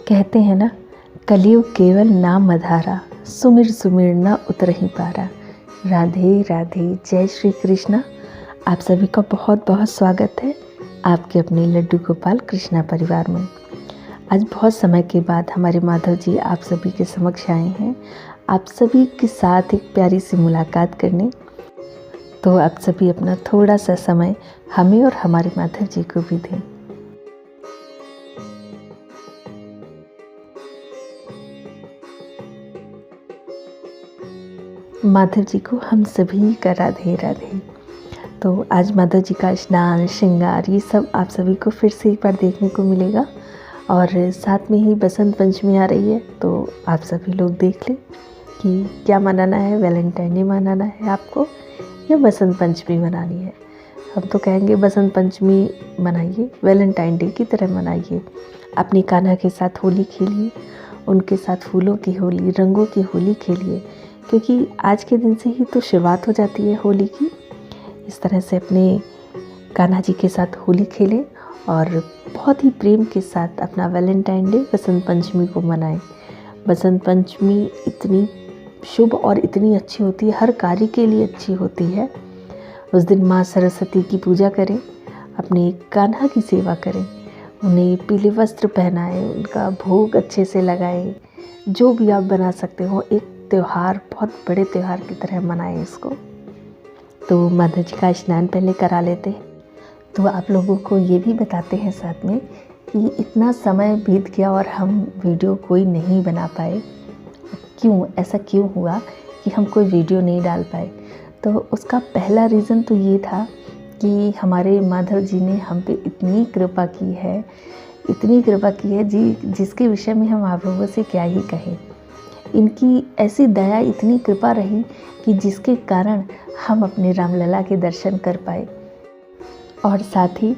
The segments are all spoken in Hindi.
कहते हैं ना, कलयुग केवल नाम मधारा, सुमिर सुमिर न उतरहि पारा। राधे राधे, जय श्री कृष्णा। आप सभी का बहुत बहुत स्वागत है आपके अपने लड्डू गोपाल कृष्णा परिवार में। आज बहुत समय के बाद हमारे माधव जी आप सभी के समक्ष आए हैं, आप सभी के साथ एक प्यारी सी मुलाकात करने। तो आप सभी अपना थोड़ा सा समय हमें और हमारे माधव जी को भी दें। माधव जी को हम सभी का राधे राधे। तो आज माधव जी का स्नान श्रृंगार ये सब आप सभी को फिर से एक बार देखने को मिलेगा। और साथ में ही बसंत पंचमी आ रही है, तो आप सभी लोग देख लें कि क्या मनाना है। वैलेंटाइन डे मनाना है आपको या बसंत पंचमी मनानी है। हम तो कहेंगे बसंत पंचमी मनाइए, वैलेंटाइन डे की तरह मनाइए। अपनी कान्हा के साथ होली खेलिए, उनके साथ फूलों की होली, रंगों की होली खेलिए, क्योंकि आज के दिन से ही तो शुरुआत हो जाती है होली की। इस तरह से अपने कान्हा जी के साथ होली खेलें और बहुत ही प्रेम के साथ अपना वैलेंटाइन डे बसंत पंचमी को मनाएं। बसंत पंचमी इतनी शुभ और इतनी अच्छी होती है, हर कार्य के लिए अच्छी होती है। उस दिन माँ सरस्वती की पूजा करें, अपने कान्हा की सेवा करें, उन्हें पीले वस्त्र पहनाएं, उनका भोग अच्छे से लगाएं। जो भी आप बना सकते हो, एक त्यौहार, बहुत बड़े त्यौहार की तरह मनाएं इसको। तो माधव जी का स्नान पहले करा लेते हैं। तो आप लोगों को ये भी बताते हैं साथ में कि इतना समय बीत गया और हम वीडियो कोई नहीं बना पाए। क्यों, ऐसा क्यों हुआ कि हम कोई वीडियो नहीं डाल पाए? तो उसका पहला रीज़न तो ये था कि हमारे माधव जी ने हम पे इतनी कृपा की है, इतनी कृपा की है जी, जिसके विषय में हम आप लोगों से क्या ही कहें। इनकी ऐसी दया, इतनी कृपा रही कि जिसके कारण हम अपने रामलला के दर्शन कर पाए और साथ ही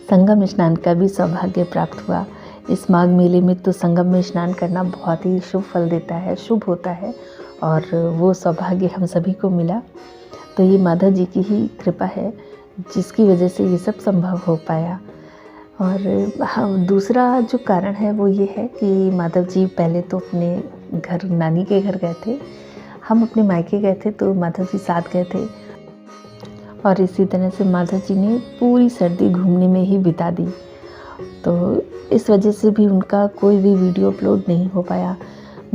संगम स्नान का भी सौभाग्य प्राप्त हुआ। इस माघ मेले में तो संगम में स्नान करना बहुत ही शुभ फल देता है, शुभ होता है, और वो सौभाग्य हम सभी को मिला। तो ये माधव जी की ही कृपा है जिसकी वजह से ये सब संभव हो पाया। और हाँ, दूसरा जो कारण है वो ये है कि माधव जी पहले तो अपने घर, नानी के घर गए थे, हम अपने मायके गए थे, तो माधव जी साथ गए थे। और इसी तरह से माधव जी ने पूरी सर्दी घूमने में ही बिता दी। तो इस वजह से भी उनका कोई भी वीडियो अपलोड नहीं हो पाया।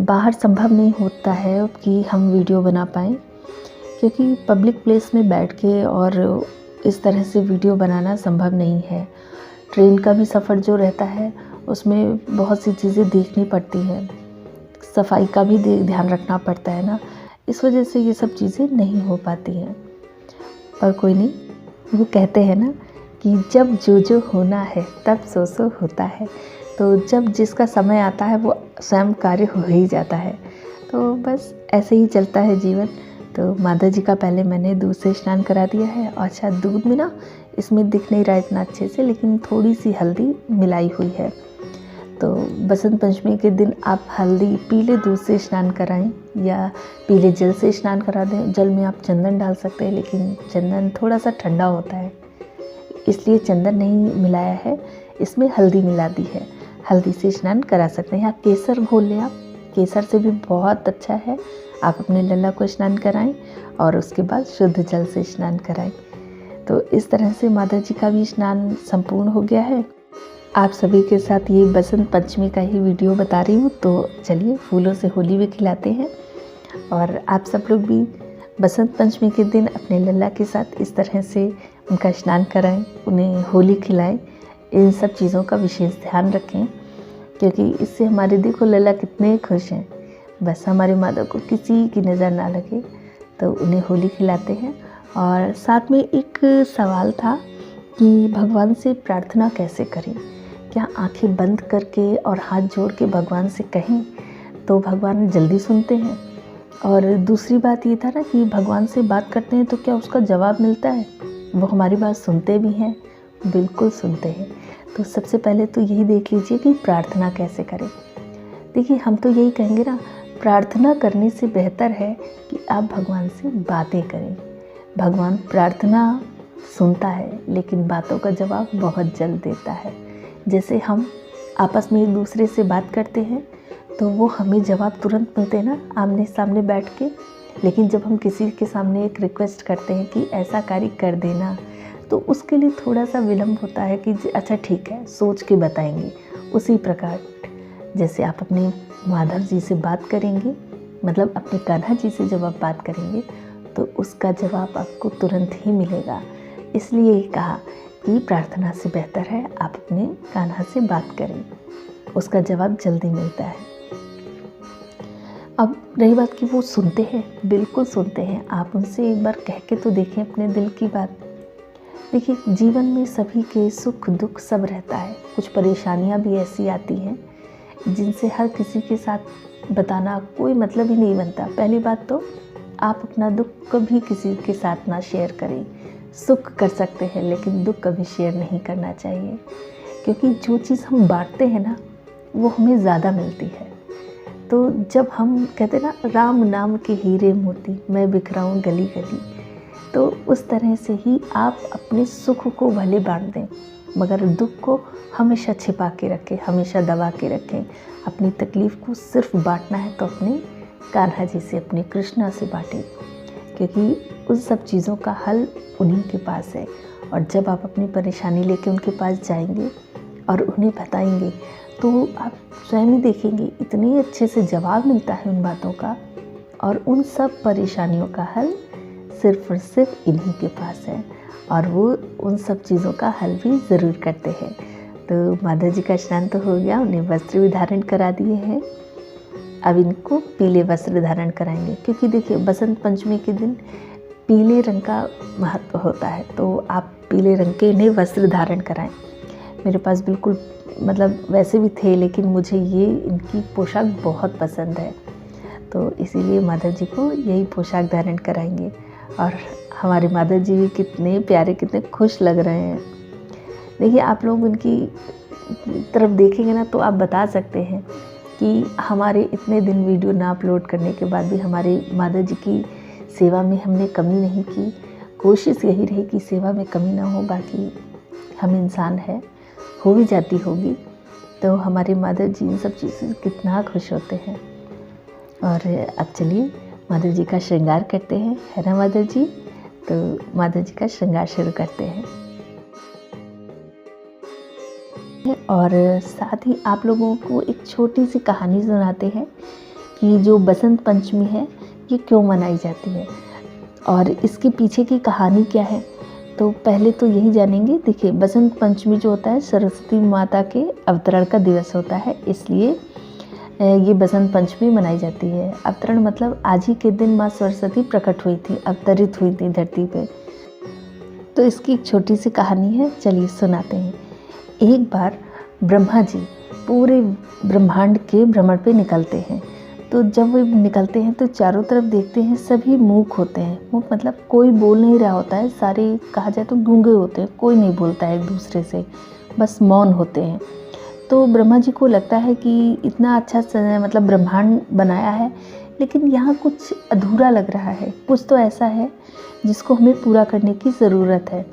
बाहर संभव नहीं होता है कि हम वीडियो बना पाएँ, क्योंकि पब्लिक प्लेस में बैठ के और इस तरह से वीडियो बनाना संभव नहीं है। ट्रेन का भी सफ़र जो रहता है उसमें बहुत सी चीज़ें देखनी पड़ती हैं, सफाई का भी ध्यान रखना पड़ता है ना। इस वजह से ये सब चीज़ें नहीं हो पाती हैं। पर कोई नहीं, वो कहते हैं ना कि जब जो जो होना है तब सो सो होता है। तो जब जिसका समय आता है वो स्वयं कार्य हो ही जाता है। तो बस ऐसे ही चलता है जीवन। तो माधव जी का पहले मैंने दूध से स्नान करा दिया है, और अच्छा दूध में ना, इसमें दिख नहीं रहा इतना अच्छे से, लेकिन थोड़ी सी हल्दी मिलाई हुई है। तो बसंत पंचमी के दिन आप हल्दी पीले दूध से स्नान कराएं या पीले जल से स्नान करा दें। जल में आप चंदन डाल सकते हैं, लेकिन चंदन थोड़ा सा ठंडा होता है, इसलिए चंदन नहीं मिलाया है, इसमें हल्दी मिला दी है। हल्दी से स्नान करा सकते हैं, या केसर घोल लें आप, केसर से भी बहुत अच्छा है। आप अपने लल्ला को स्नान कराएं और उसके बाद शुद्ध जल से स्नान कराएं। तो इस तरह से माधव जी का भी स्नान संपूर्ण हो गया है। आप सभी के साथ ये बसंत पंचमी का ही वीडियो बता रही हूँ। तो चलिए फूलों से होली भी खिलाते हैं, और आप सब लोग भी बसंत पंचमी के दिन अपने लल्ला के साथ इस तरह से उनका स्नान कराएं, उन्हें होली खिलाएं। इन सब चीज़ों का विशेष ध्यान रखें, क्योंकि इससे हमारे देखो लल्ला कितने खुश हैं। बस हमारे माधव को किसी की नज़र ना लगे, तो उन्हें होली खिलाते हैं। और साथ में एक सवाल था कि भगवान से प्रार्थना कैसे करें। क्या आंखें बंद करके और हाथ जोड़ के भगवान से कहें तो भगवान जल्दी सुनते हैं? और दूसरी बात ये था ना कि भगवान से बात करते हैं तो क्या उसका जवाब मिलता है? वो हमारी बात सुनते भी हैं, बिल्कुल सुनते हैं। तो सबसे पहले तो यही देख लीजिए कि प्रार्थना कैसे करें। देखिए, हम तो यही कहेंगे ना, प्रार्थना करने से बेहतर है कि आप भगवान से बातें करें। भगवान प्रार्थना सुनता है, लेकिन बातों का जवाब बहुत जल्द देता है। जैसे हम आपस में एक दूसरे से बात करते हैं तो वो हमें जवाब तुरंत मिलते हैं ना, आमने सामने बैठ के। लेकिन जब हम किसी के सामने एक रिक्वेस्ट करते हैं कि ऐसा कार्य कर देना, तो उसके लिए थोड़ा सा विलम्ब होता है कि अच्छा ठीक है, सोच के बताएंगे। उसी प्रकार जैसे आप अपने माधव जी से बात करेंगे, मतलब अपने कान्हा जी से जब आप बात करेंगे तो उसका जवाब आपको तुरंत ही मिलेगा। इसलिए कहा कि प्रार्थना से बेहतर है आप अपने कान्हा से बात करें, उसका जवाब जल्दी मिलता है। अब रही बात कि वो सुनते हैं, बिल्कुल सुनते हैं। आप उनसे एक बार कह के तो देखें अपने दिल की बात। देखिए, जीवन में सभी के सुख दुख सब रहता है, कुछ परेशानियां भी ऐसी आती हैं जिनसे हर किसी के साथ बताना कोई मतलब ही नहीं बनता। पहली बात तो आप अपना दुख कभी किसी के साथ ना शेयर करें। सुख कर सकते हैं लेकिन दुख कभी शेयर नहीं करना चाहिए, क्योंकि जो चीज़ हम बांटते हैं ना वो हमें ज़्यादा मिलती है। तो जब हम कहते हैं ना, राम नाम के हीरे मोती मैं बिखराऊं गली गली, तो उस तरह से ही आप अपने सुख को भले बांट दें मगर दुख को हमेशा छिपा के रखें, हमेशा दबा के रखें। अपनी तकलीफ़ को सिर्फ बांटना है तो अपने कान्हा जी से, अपने कृष्णा से बांटें, क्योंकि उन सब चीज़ों का हल उन्हीं के पास है। और जब आप अपनी परेशानी लेके उनके पास जाएंगे और उन्हें बताएंगे तो आप स्वयं ही देखेंगे इतने अच्छे से जवाब मिलता है उन बातों का, और उन सब परेशानियों का हल सिर्फ और सिर्फ इन्हीं के पास है, और वो उन सब चीज़ों का हल भी ज़रूर करते हैं। तो माधव जी का स्नान तो हो गया, उन्हें वस्त्र भी धारण करा दिए हैं। अब इनको पीले वस्त्र धारण कराएंगे, क्योंकि देखिए बसंत पंचमी के दिन पीले रंग का महत्व होता है, तो आप पीले रंग के इन्हें वस्त्र धारण कराएं। मेरे पास बिल्कुल मतलब वैसे भी थे, लेकिन मुझे ये इनकी पोशाक बहुत पसंद है, तो इसीलिए माधव जी को यही पोशाक धारण कराएंगे। और हमारे माधव जी भी कितने प्यारे, कितने खुश लग रहे हैं। देखिए, आप लोग उनकी तरफ देखेंगे ना तो आप बता सकते हैं कि हमारे इतने दिन वीडियो ना अपलोड करने के बाद भी हमारे माधव जी की सेवा में हमने कमी नहीं की। कोशिश यही रही कि सेवा में कमी ना हो, बाकी हम इंसान हैं, हो भी जाती होगी। तो हमारे माधव जी इन सब चीज़ों से कितना खुश होते हैं। और अब चलिए माधव जी का श्रृंगार करते हैं, है ना माधव जी? तो माधव जी का श्रृंगार शुरू करते हैं। और साथ ही आप लोगों को एक छोटी सी कहानी सुनाते हैं कि जो बसंत पंचमी है ये क्यों मनाई जाती है और इसके पीछे की कहानी क्या है। तो पहले तो यही जानेंगे। देखिए, बसंत पंचमी जो होता है सरस्वती माता के अवतरण का दिवस होता है, इसलिए ये बसंत पंचमी मनाई जाती है। अवतरण मतलब आज ही के दिन माँ सरस्वती प्रकट हुई थी, अवतरित हुई थी धरती पे। तो इसकी एक छोटी सी कहानी है, चलिए सुनाते हैं। एक बार ब्रह्मा जी पूरे ब्रह्मांड के भ्रमण पे निकलते हैं। तो जब वो निकलते हैं तो चारों तरफ देखते हैं सभी मूक होते हैं। मूक मतलब कोई बोल नहीं रहा होता है, सारे कहा जाए तो गूंगे होते हैं, कोई नहीं बोलता है एक दूसरे से, बस मौन होते हैं। तो ब्रह्मा जी को लगता है कि इतना अच्छा मतलब ब्रह्मांड बनाया है, लेकिन यहाँ कुछ अधूरा लग रहा है, कुछ तो ऐसा है जिसको हमें पूरा करने की ज़रूरत है।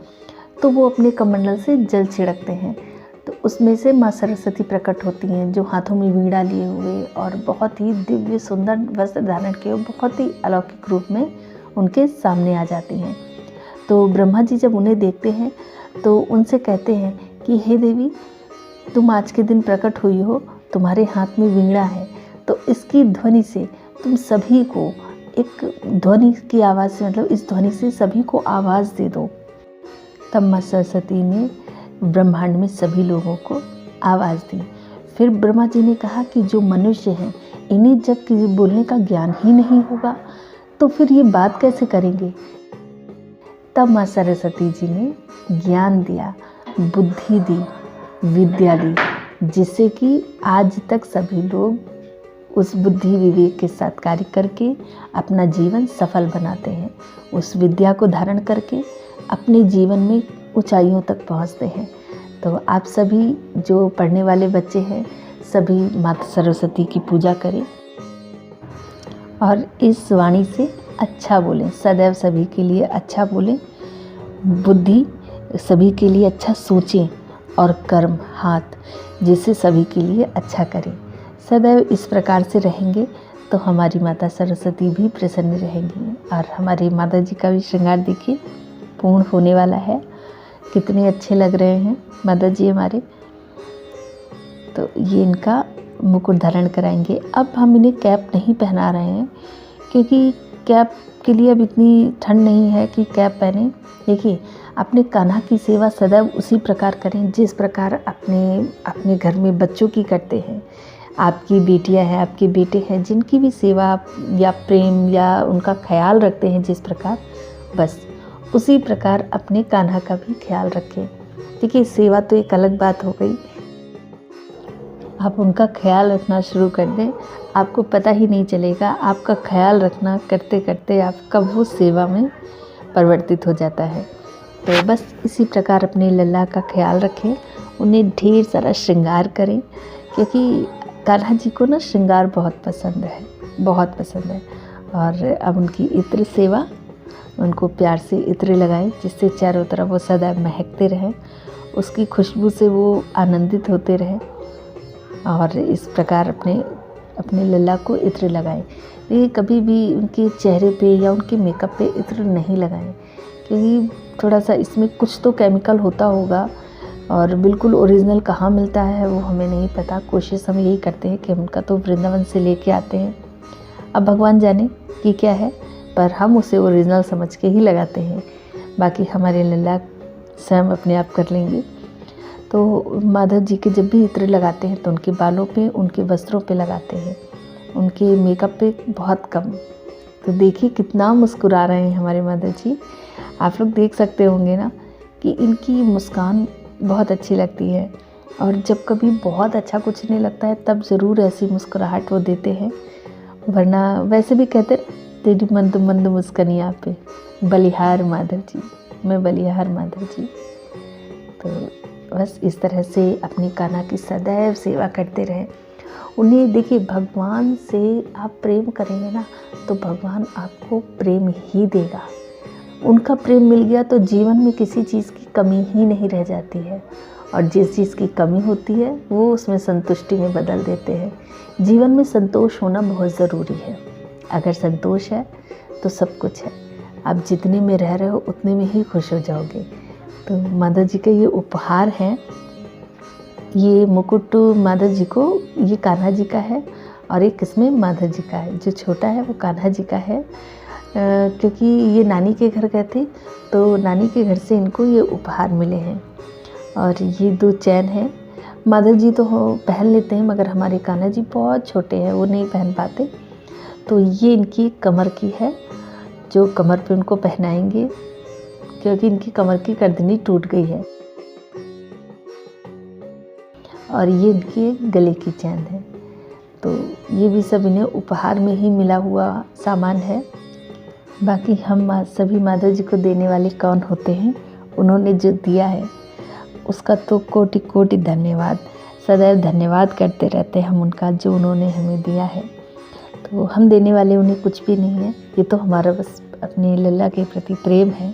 तो वो अपने कमंडल से जल छिड़कते हैं, तो उसमें से माँ सरस्वती प्रकट होती हैं, जो हाथों में वीणा लिए हुए और बहुत ही दिव्य सुंदर वस्त्र धारण किए हुए बहुत ही अलौकिक रूप में उनके सामने आ जाती हैं। तो ब्रह्मा जी जब उन्हें देखते हैं तो उनसे कहते हैं कि हे देवी, तुम आज के दिन प्रकट हुई हो, तुम्हारे हाथ में वीणा है, तो इसकी ध्वनि से तुम सभी को एक ध्वनि की आवाज़ से, मतलब इस ध्वनि से सभी को आवाज़ दे दो। तब माँ सरस्वती ने ब्रह्मांड में सभी लोगों को आवाज़ दी। फिर ब्रह्मा जी ने कहा कि जो मनुष्य हैं, इन्हें जब किसी बोलने का ज्ञान ही नहीं होगा तो फिर ये बात कैसे करेंगे। तब माँ सरस्वती जी ने ज्ञान दिया, बुद्धि दी, विद्या दी, जिससे कि आज तक सभी लोग उस बुद्धि विवेक के साथ कार्य करके अपना जीवन सफल बनाते हैं। उस विद्या को धारण करके अपने जीवन में ऊंचाइयों तक पहुंचते हैं। तो आप सभी जो पढ़ने वाले बच्चे हैं, सभी माता सरस्वती की पूजा करें और इस वाणी से अच्छा बोलें, सदैव सभी के लिए अच्छा बोलें, बुद्धि सभी के लिए अच्छा सोचें और कर्म हाथ, जिससे सभी के लिए अच्छा करें। सदैव इस प्रकार से रहेंगे तो हमारी माता सरस्वती भी प्रसन्न रहेंगी। और हमारी माता जी का भी श्रृंगार देखिए पूर्ण होने वाला है। कितने अच्छे लग रहे हैं माता जी हमारे। तो ये इनका मुकुट धारण कराएंगे। अब हम इन्हें कैप नहीं पहना रहे हैं, क्योंकि कैप के लिए अब इतनी ठंड नहीं है कि कैप पहने। देखिए, अपने कान्हा की सेवा सदैव उसी प्रकार करें जिस प्रकार अपने घर में बच्चों की करते हैं। आपकी बेटियां हैं, आपके बेटे हैं, जिनकी भी सेवा या प्रेम या उनका ख्याल रखते हैं जिस प्रकार, बस उसी प्रकार अपने कान्हा का भी ख्याल रखें। देखिए, सेवा तो एक अलग बात हो गई, आप उनका ख्याल रखना शुरू कर दें, आपको पता ही नहीं चलेगा। आपका ख्याल रखना करते करते आपका वो सेवा में परिवर्तित हो जाता है। तो बस इसी प्रकार अपने लल्ला का ख्याल रखें, उन्हें ढेर सारा श्रृंगार करें, क्योंकि कान्हा जी को ना श्रृंगार बहुत पसंद है, बहुत पसंद है। और अब उनकी इत्र सेवा, उनको प्यार से इत्र लगाएं, जिससे चारों तरफ वो सदा महकते रहें, उसकी खुशबू से वो आनंदित होते रहें। और इस प्रकार अपने लल्ला को इत्र लगाएं। देखिए, कभी भी उनके चेहरे पे या उनके मेकअप पे इत्र नहीं लगाएं, क्योंकि थोड़ा सा इसमें कुछ तो केमिकल होता होगा, और बिल्कुल ओरिजिनल कहाँ मिलता है वो हमें नहीं पता। कोशिश हम यही करते हैं कि उनका तो वृंदावन से लेके आते हैं, अब भगवान जाने कि क्या है, पर हम उसे ओरिजिनल समझ के ही लगाते हैं। बाकी हमारे लल्ला स्वयं अपने आप कर लेंगे। तो माधव जी के जब भी इत्र लगाते हैं तो उनके बालों पे, उनके वस्त्रों पे लगाते हैं, उनके मेकअप पे बहुत कम। तो देखिए कितना मुस्कुरा रहे हैं हमारे माधव जी। आप लोग देख सकते होंगे ना कि इनकी मुस्कान बहुत अच्छी लगती है। और जब कभी बहुत अच्छा कुछ नहीं लगता है तब ज़रूर ऐसी मुस्कुराहट वो देते हैं, वरना वैसे भी कहते तेरी मंद मंद मुस्कनिया पे बलिहार माधव जी, मैं बलिहार माधव जी। तो बस इस तरह से अपनी कान्हा की सदैव सेवा करते रहें। उन्हें देखिए, भगवान से आप प्रेम करेंगे ना तो भगवान आपको प्रेम ही देगा। उनका प्रेम मिल गया तो जीवन में किसी चीज़ की कमी ही नहीं रह जाती है, और जिस चीज़ की कमी होती है वो उसमें संतुष्टि में बदल देते हैं। जीवन में संतोष होना बहुत ज़रूरी है। अगर संतोष है तो सब कुछ है। आप जितने में रह रहे हो उतने में ही खुश हो जाओगे। तो माधव जी का ये उपहार है, ये मुकुट माधव जी को, ये कान्हा जी का है, और एक इसमें माधव जी का है। जो छोटा है वो कान्हा जी का है, क्योंकि ये नानी के घर गए थे तो नानी के घर से इनको ये उपहार मिले हैं। और ये 2 चैन हैं। माधव जी तो पहन लेते हैं, मगर हमारे कान्हा जी बहुत छोटे हैं, वो नहीं पहन पाते। तो ये इनकी कमर की है, जो कमर पे उनको पहनाएंगे, क्योंकि इनकी कमर की गर्दनी टूट गई है। और ये इनकी गले की चैन है। तो ये भी सब इन्हें उपहार में ही मिला हुआ सामान है। बाकी हम सभी माधव जी को देने वाले कौन होते हैं, उन्होंने जो दिया है उसका तो कोटि कोटि धन्यवाद। सदैव धन्यवाद करते रहते हैं हम उनका, जो उन्होंने हमें दिया है। तो हम देने वाले उन्हें कुछ भी नहीं है, ये तो हमारा बस अपने लल्ला के प्रति प्रेम है।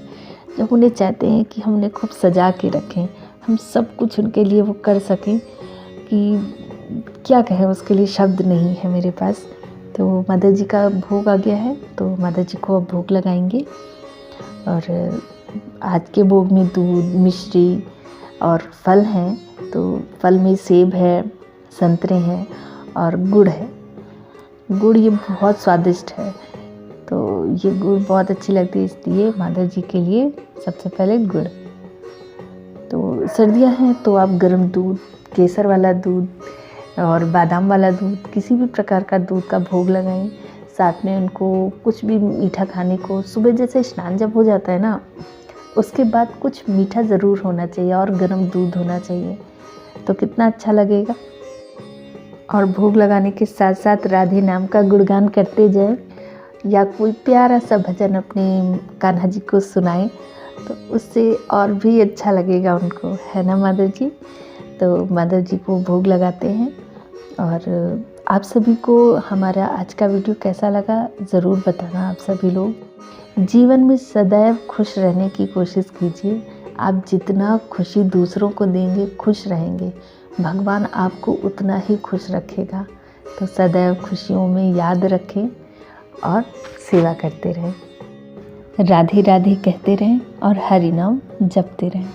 जब उन्हें चाहते हैं कि हम उन्हें खूब सजा के रखें, हम सब कुछ उनके लिए वो कर सकें कि क्या कहें, उसके लिए शब्द नहीं है मेरे पास। तो माधव जी का भोग आ गया है, तो माधव जी को अब भोग लगाएंगे। और आज के भोग में दूध, मिश्री और फल हैं। तो फल में सेब है, संतरे हैं और गुड़ है। गुड़ ये बहुत स्वादिष्ट है, तो ये गुड़ बहुत अच्छी लगती है, इसलिए माधव जी के लिए सबसे पहले गुड़। तो सर्दियां हैं तो आप गर्म दूध, केसर वाला दूध और बादाम वाला दूध, किसी भी प्रकार का दूध का भोग लगाएं। साथ में उनको कुछ भी मीठा खाने को, सुबह जैसे स्नान जब हो जाता है ना, उसके बाद कुछ मीठा ज़रूर होना चाहिए और गर्म दूध होना चाहिए, तो कितना अच्छा लगेगा। और भोग लगाने के साथ साथ राधे नाम का गुणगान करते जाएं, या कोई प्यारा सा भजन अपने कान्हा जी को सुनाएं, तो उससे और भी अच्छा लगेगा उनको, है ना माधव जी। तो माधव जी को भोग लगाते हैं। और आप सभी को हमारा आज का वीडियो कैसा लगा ज़रूर बताना। आप सभी लोग जीवन में सदैव खुश रहने की कोशिश कीजिए। आप जितना खुशी दूसरों को देंगे, खुश रहेंगे, भगवान आपको उतना ही खुश रखेगा। तो सदैव खुशियों में याद रखें और सेवा करते रहें। राधे राधे कहते रहें और हरि नाम जपते रहें।